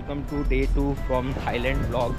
Welcome to day 2 from Thailand blog.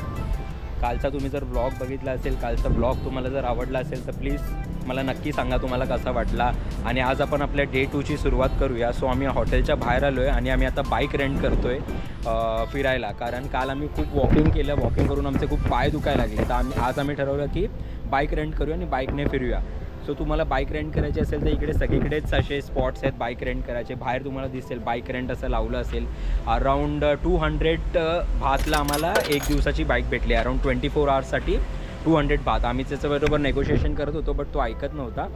कालचा तुम्ही जर ब्लॉग बघितला असेल, कालचा ब्लॉग तुम्हाला जर आवडला असेल तर प्लीज मला नक्की सांगा तुम्हाला कसा वाटला. आणि आज आपण आपल्या डे 2ची सुरुवात करूया. सो आम्ही हॉटेलच्या बाहेर आलो आहे आणि आम्ही आता बाईक रेंट करतो आहे फिरायला. कारण काल आम्ही खूप वॉकिंग केलं, वॉकिंग करून आमचे खूप पाय दुखायला लागले. तर आज आम्ही ठरवलं की बाईक रेंट करूया आणि बाईकने फिरूया. सो तुम्हाला बाईक रेंट करायची असेल तर इकडे सगळीकडेच असे स्पॉट्स आहेत बाईक रेंट करायचे. बाहेर तुम्हाला दिसेल बाईक रेंट असं लावलं असेल. अराऊंड 200 भातला आम्हाला एक दिवसाची बाईक भेटली. अराऊंड 24 आवर्ससाठी 200 भात. आम्ही त्याच्याबरोबर नेगोशिएशन करत होतो बट तो ऐकत नव्हता.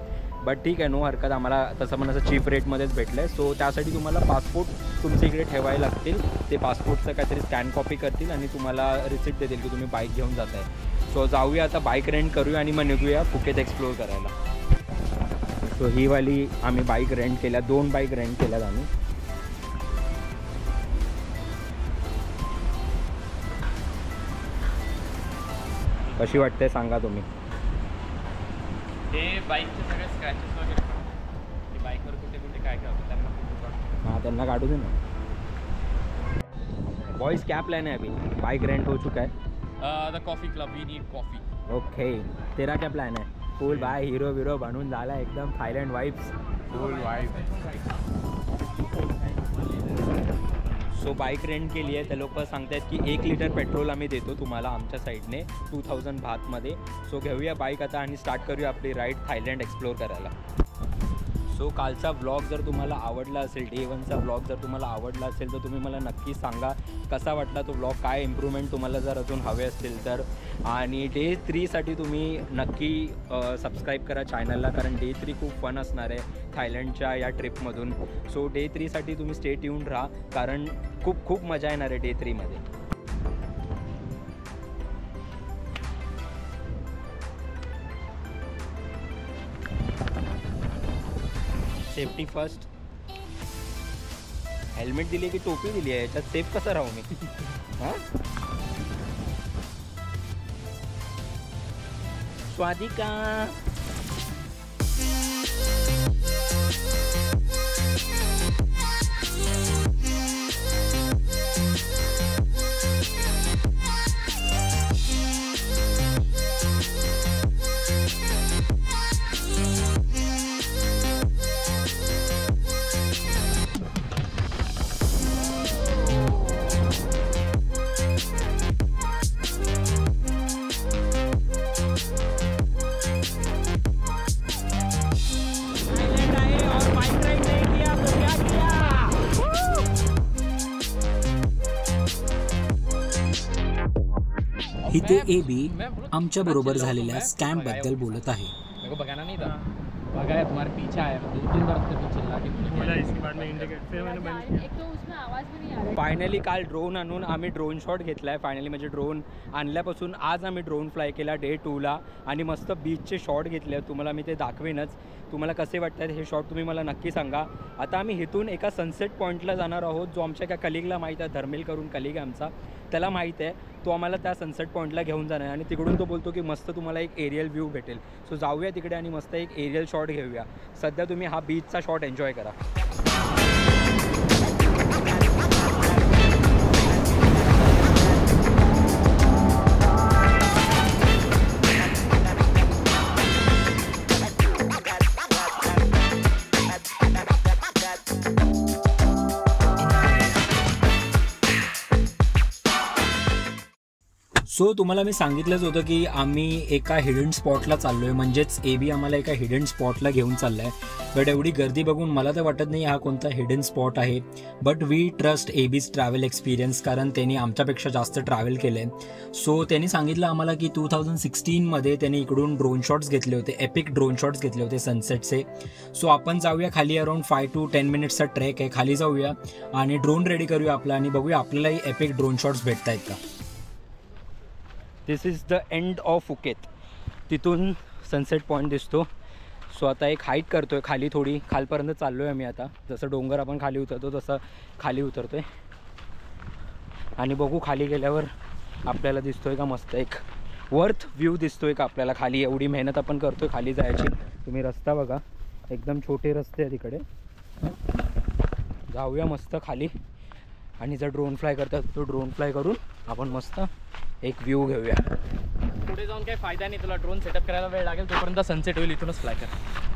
बट ठीक आहे, नो हरकत. आम्हाला तसं पण असं चीप रेटमध्येच भेटलं आहे. सो त्यासाठी तुम्हाला पासपोर्ट तुमच्या इकडे ठेवायला लागतील. ते पासपोर्टचं काहीतरी स्कॅन कॉपी करतील आणि तुम्हाला रिसिप्ट देतील की तुम्ही बाईक घेऊन जात आहे. सो जाऊया आता, बाईक रेंट करूया आणि मग निघूया फुकेत एक्सप्लोअर करायला. सो ही वाली आम्ही बाईक रेंट केल्या, 2 बाईक रेंट केल्यात आम्ही. कशी वाटते सांगा तुम्ही. हे बाईकचे सगळे स्क्रॅचेस वगैरे ते बाईकवर कुठे कुठे काय काय होतं त्यांना हाँ त्यांना काढू दे ना. बॉयज क्या प्लान है अभी? बाइक रेंट हो चुका है. The coffee club, we need coffee. Okay, तेरा क्या प्लान है? फुल बाय हीरो वीरो बनून झाला एकदम थायलंड वाइब्स. फुल वाइब. सो बाईक रेंट केली आहे. ते लोक सांगतात की 1 लिटर पेट्रोल आम्ही देतो तुम्हाला आमच्या साईडने 2000 भातमध्ये. सो घेऊया बाईक आता आणि स्टार्ट करूया आपली राईड थायलंड एक्सप्लोअर करायला. सो कालचा ब्लॉग जर तुम्हाला आवडला असेल, डे 1चा ब्लॉग जर तुम्हाला आवडला असेल तर तुम्ही मला नक्की सांगा कसा वाटला तो ब्लॉग, काय इम्प्रूव्हमेंट तुम्हाला जर अजून हवे असतील तर. आणि डे 3साठी तुम्ही नक्की सबस्क्राईब करा चॅनलला, कारण डे 3 खूप फन असणार आहे थायलंडच्या या ट्रिपमधून. सो डे 3साठी तुम्ही स्टे ट्यून्ड राहा, कारण खूप खूप मजा येणार आहे डे 3मध्ये. Safety first. हेल्मेट दिली की टोपी दिली आहे, याच्यात सेफ कसं राहू मी? हां, स्वादिका. इथे एबी आमच्या बरोबर झालेल्या स्कॅम बद्दल बोलत आहे. मेरे को बगाना नहीं था, भगाया तुम्हारे पीछे आया, 2-3 बार उसके पीछे चिल्ला के बोला. इसके बाद में इंडिकेट फिर मैंने बंद एक तो उसमें आवाज भी नहीं आ रहा. फायनली काल ड्रोन आणून आम्ही ड्रोन शॉट घेतला आहे. फायनली म्हणजे ड्रोन आणल्यापासून आज आम्ही ड्रोन फ्लाय केला डे 2ला आणि मस्त बीचचे शॉट घेतले. तुम्हाला मी ते दाखवेनच. तुम्हाला कसे वाटतात हे शॉट तुम्ही मला नक्की सांगा. आता आम्ही इथून एका सनसेट पॉईंटला जाणार आहोत, जो आमच्या एका कलिगला माहीत आहे, धर्मेल करून कलिग आहे आमचा, त्याला माहीत आहे. तो आम्हाला त्या सनसेट पॉईंटला घेऊन जाणार आहे आणि तिकडून तो बोलतो की मस्त तुम्हाला एक एरियल व्ह्यू भेटेल. सो जाऊया तिकडे आणि मस्त एक एरियल शॉट घेऊया. सध्या तुम्ही हा बीचचा शॉट एन्जॉय करा. सो तुम्हाला मी सांगितलंच होतं की आम्ही एका हिडन स्पॉटला चाललो आहे, म्हणजेच एबी आम्हाला एका हिडन स्पॉटला घेऊन चालला आहे. बट एवढी गर्दी बघून मला तर वाटत नाही हा कोणता हिडन स्पॉट आहे. But we trust Abby's travel experience, कारण त्यांनी आमच्यापेक्षा जास्त ट्रॅव्हल केलं आहे. सो त्यांनी सांगितलं आम्हाला की 2016मध्ये त्यांनी इकडून ड्रोन शॉट्स घेतले होते, एपिक ड्रोन शॉट्स घेतले होते सनसेटचे. सो आपण जाऊया खाली, अराउंड 5 to 10 मिनिट्सचा ट्रेक आहे. खाली जाऊया आणि ड्रोन रेडी करूया आपला आणि बघूया आपल्यालाही एपिक ड्रोन शॉट्स भेटत आहेत का. This is the end of Phuket. तिथून सनसेट पॉईंट दिसतो. सो आता एक हाईक करतो आहे खाली, थोडी खालपर्यंत चाललो आहे आम्ही आता. जसं डोंगर आपण खाली उतरतो तसं खाली उतरतो आहे आणि बघू खाली गेल्यावर आपल्याला दिसतोय का मस्त एक वर्थ व्ह्यू दिसतोय का आपल्याला खाली. एवढी मेहनत आपण करतोय खाली जायची. तुम्ही रस्ता बघा, एकदम छोटे रस्ते आहेत तिकडे. जाऊया मस्त खाली. आणि जर ड्रोन फ्लाय करतात तो ड्रोन फ्लाय करून आपण मस्त एक व्ह्यू घेऊया. पुढे जाऊन काही फायदा नाही, तुला ड्रोन सेटअप करायला वेळ लागेल, तोपर्यंत सनसेट होईल, इथूनच फ्लाय कर.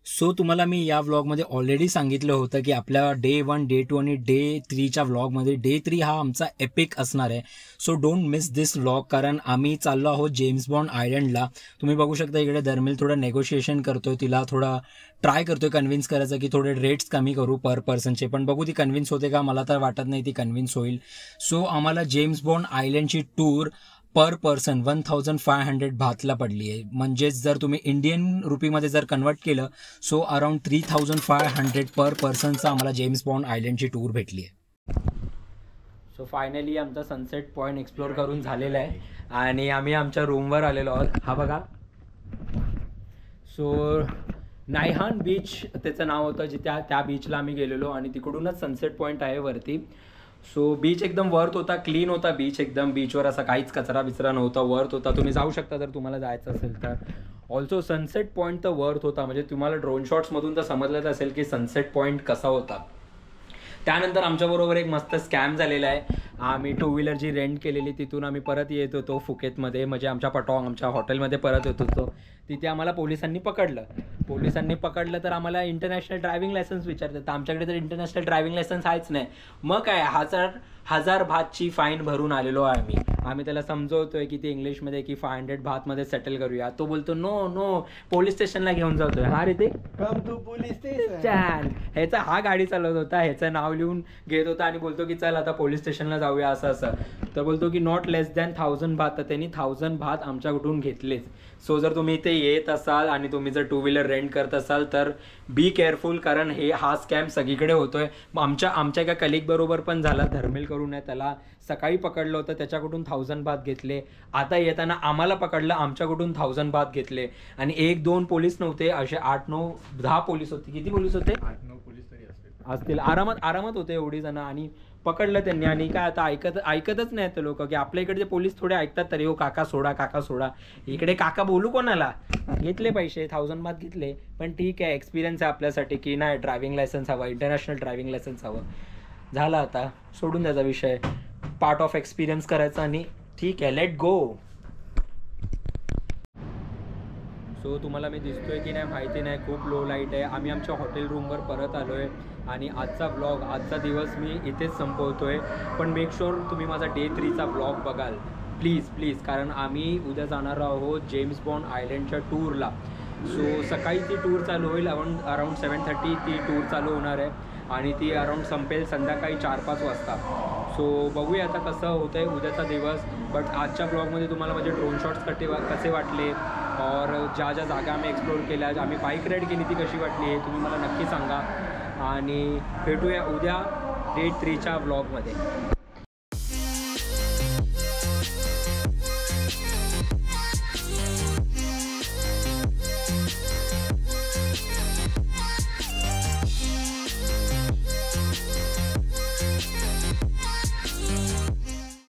सो तुम्हाला मी या व्लॉगमध्ये ऑलरेडी सांगितलं होतं की आपल्या डे 1, डे 2 आणि डे 3च्या व्लॉगमध्ये डे 3 हा आमचा एपिक असणार आहे. So don't miss this vlog, कारण आम्ही चाललो आहोत जेम्स बॉन्ड आयलंडला. तुम्ही बघू शकता इकडे धर्मिल थोडं नेगोशिएशन करतोय, तिला थोडा ट्राय करतोय कन्व्हिन्स करायचं की थोडे रेट्स कमी करू पर पर्सनचे, पण बघू ती कन्व्हिन्स होते का, मला तर वाटत नाही ती कन्व्हिन्स होईल. सो आम्हाला जेम्स बॉन्ड आयलंडची टूर पर पर्सन 1500 बाथला पडली आहे. म्हणजेच जर तुम्ही इंडियन रुपीमध्ये जर कन्वर्ट केलं सो अराउंड 3500 पर पर्सनचा आम्हाला जेम्स बॉन्ड आयलंडची टूर भेटली आहे. सो फायनली आमचा सनसेट पॉईंट एक्सप्लोर करून झालेला आहे आणि आम्ही आमच्या रूमवर आलेलो आहोत. हा बघा, सो नायहान बीच त्याचं नाव होतं, जिथे त्या बीचला आम्ही गेलेलो आणि तिकडूनच सनसेट पॉईंट आहे वरती. सो बीच एकदम वर्थ होता, क्लीन होता बीच एकदम. बीचवर असा काहीच कचरा बिचरा नव्हता, वर्थ होता. तुम्ही जाऊ शकता जर तुम्हाला जायचं असेल तर. ऑल्सो सनसेट पॉईंट तर वर्थ होता, म्हणजे तुम्हाला ड्रोन शॉट्समधून तर समजलंच असेल की सनसेट पॉईंट कसा होता. त्यानंतर आमच्याबरोबर एक मस्त स्कॅम झालेला आहे. आम्ही 2 व्हीलर जी रेंट केलेली तिथून आम्ही परत येत होतो फुकेतमध्ये, म्हणजे आमच्या पटॉंग आमच्या हॉटेलमध्ये परत येत होतो. तिथे आम्हाला पोलिसांनी पकडलं तर आम्हाला इंटरनॅशनल ड्रायव्हिंग लायसन्स विचारतात. तर आमच्याकडे तर इंटरनॅशनल ड्रायव्हिंग लायसन्स आहेच नाही. मग काय 1000 बाथची फाईन भरून आलेलो आहे आम्ही त्याला समजवतोय की ते इंग्लिशमध्ये की 500 बाथमध्ये सेटल करूया. तो बोलतो नो पोलीस स्टेशनला घेऊन जातोय. हा रे ते कम टू पोलीस स्टेशन. ह्याचा हा गाडी चालवत होता, ह्याचं नाव लिहून घेत होता आणि बोलतो की चल आता पोलीस स्टेशनला जाऊया असं. तर बोलतो की नॉट लेस दॅन 1000 बाथ. तर त्यांनी 1000 बाथ आमच्याकडून घेतलेच. सो जर तुम्ही इथे येत असाल आणि तुम्ही जर 2 व्हीलर रेंट करत असाल तर बी केअरफुल, कारण हा स्कॅम सगळीकडे होतोय. आमच्या एका कलिग बरोबर पण झाला, धर्मिल करून आहे, त्याला सकाळी पकडलं होतं, त्याच्याकडून 1000 बाथ घेतले. आता येताना आम्हाला पकडलं, आमच्याकडून 1000 बाथ घेतले. आणि 1-2 पोलीस नव्हते, असे 8-9-10 पोलीस होते. किती पोलीस होते? 8-9 पोलीस तरी असतील, आरामात होते एवढी जण. आणि पकडलं त्यांनी. आणि काय आता ऐकतच नाही ते लोक, की आपल्या इकडचे पोलीस थोडे ऐकतात तरी. हो काका सोडा. इकडे काका बोलू कोणाला. घेतले पैसे, 1000 बाथ घेतले. पण ठीक आहे, एक्सपिरियन्स आहे आपल्यासाठी की नाही ड्रायव्हिंग लायसन्स हवं, इंटरनॅशनल ड्रायव्हिंग लायसन्स हवं. झालं, आता सोडून द्यायचा विषय, पार्ट ऑफ एक्सपिरियन्स करायचा आणि ठीक आहे, लेट गो. सो तुम्हाला मी दिसतोय की नाही माहिती नाही, खूप लो लाईट आहे. आम्ही आमच्या हॉटेल रूमवर परत आलो आहे आणि आजचा दिवस मी इथेच संपवतोय. पण मेक शुअर तुम्ही माझा डे 3चा ब्लॉग बघाल प्लीज, कारण आम्ही उद्या जाणार आहोत जेम्स बॉन्ड आयलंडच्या टूरला. सो सकाळी ती टूर चालू होईल, अराउंड 7:30 ती टूर चालू होणार आहे आणि ती अराउंड संपेल संध्याकाळी 4-5 वाजता. सो बघूया आता कसं होतं आहे उद्याचा दिवस. बट आजच्या ब्लॉगमध्ये तुम्हाला माझे ड्रोन शॉट्स कसे वाटले और ज्या जागा आम्ही एक्सप्लोर केल्या, आम्ही बाईक राईड केली ती कशी वाटली हे तुम्ही मला नक्की सांगा. आणि भेटूया उद्या डे 3च्या ब्लॉगमध्ये.